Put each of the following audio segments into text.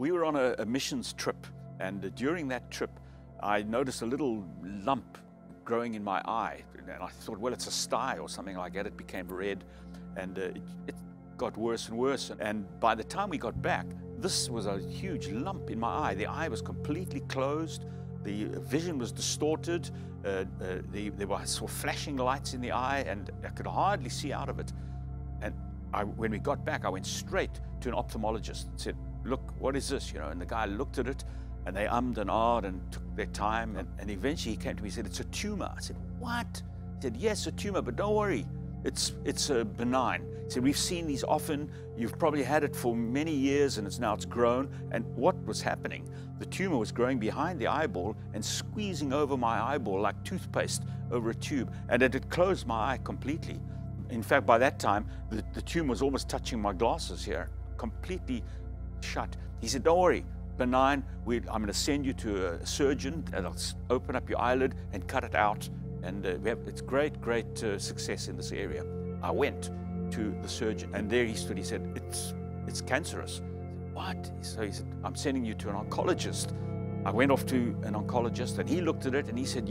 We were on a missions trip, and during that trip, I noticed a little lump growing in my eye. And I thought, well, it's a sty or something like that. It became red, and it got worse and worse. And by the time we got back, this was a huge lump in my eye. The eye was completely closed. The vision was distorted. There were flashing lights in the eye, and I could hardly see out of it. And when we got back, I went straight to an ophthalmologist and said, look, what is this? And the guy looked at it, and they ummed and ahed and took their time. And eventually he came to me and said, it's a tumor. I said, what? He said, yes, a tumor, but don't worry. It's benign. He said, we've seen these often. You've probably had it for many years, and it's grown. And what was happening? The tumor was growing behind the eyeball and squeezing over my eyeball like toothpaste over a tube. And it had closed my eye completely. In fact, by that time, the tumor was almost touching my glasses here, completely shut. He said, don't worry, benign. I'm going to send you to a surgeon that'll open up your eyelid and cut it out. And it's great success in this area. I went to the surgeon, and there he stood. He said, it's cancerous. I said, what? So he said, I'm sending you to an oncologist. I went off to an oncologist, and he looked at it, and he said,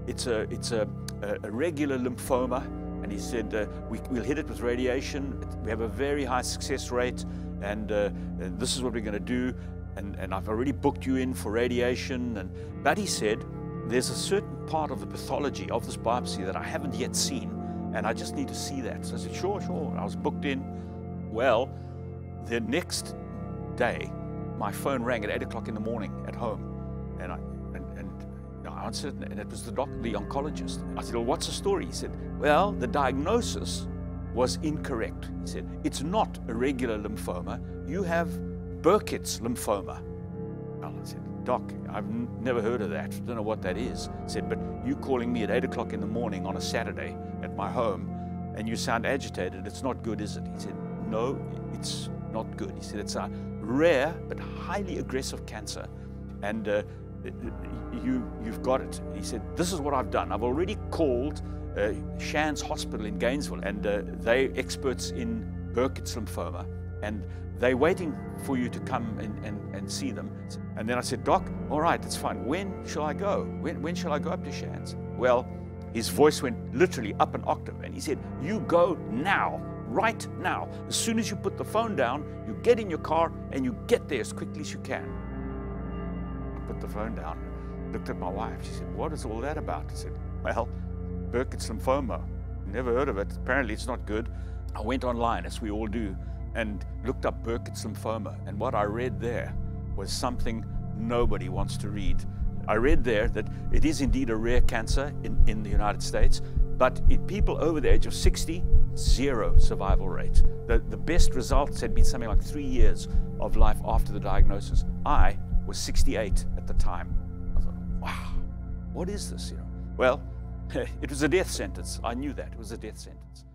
it's a regular lymphoma. And he said, we'll hit it with radiation. We have a very high success rate, and this is what we're going to do. And I've already booked you in for radiation. But he said, there's a certain part of the pathology of this biopsy that I haven't yet seen, and I just need to see that. So I said, sure. I was booked in. Well, the next day, my phone rang at 8 o'clock in the morning at home, and I answered, and it was the oncologist. I said, well, what's the story? He said, well, the diagnosis was incorrect. He said, it's not a regular lymphoma. You have Burkitt's lymphoma. Well, I said, Doc, I've never heard of that. Don't know what that is. He said, but you calling me at 8 o'clock in the morning on a Saturday at my home, and you sound agitated. It's not good, is it? He said, no, it's not good. He said, it's a rare but highly aggressive cancer, and you've got it. He said, this is what I've done. I've already called Shands Hospital in Gainesville, and they're experts in Burkitt's lymphoma, and they're waiting for you to come and see them. And then I said, Doc, all right, that's fine. When shall I go? When shall I go up to Shands? Well, his voice went literally up an octave, and he said, you go now, right now. As soon as you put the phone down, you get in your car and you get there as quickly as you can. I put the phone down, looked at my wife. She said, what is all that about? I said, well, Burkitt's lymphoma. Never heard of it. Apparently it's not good. I went online, as we all do, and looked up Burkitt's lymphoma, and what I read there was something nobody wants to read. I read there that it is indeed a rare cancer in the United States, but in people over the age of 60, 0 survival rate. The best results had been something like 3 years of life after the diagnosis. I was 68 at the time. I thought, wow, what is this? Well, it was a death sentence. I knew that. It was a death sentence.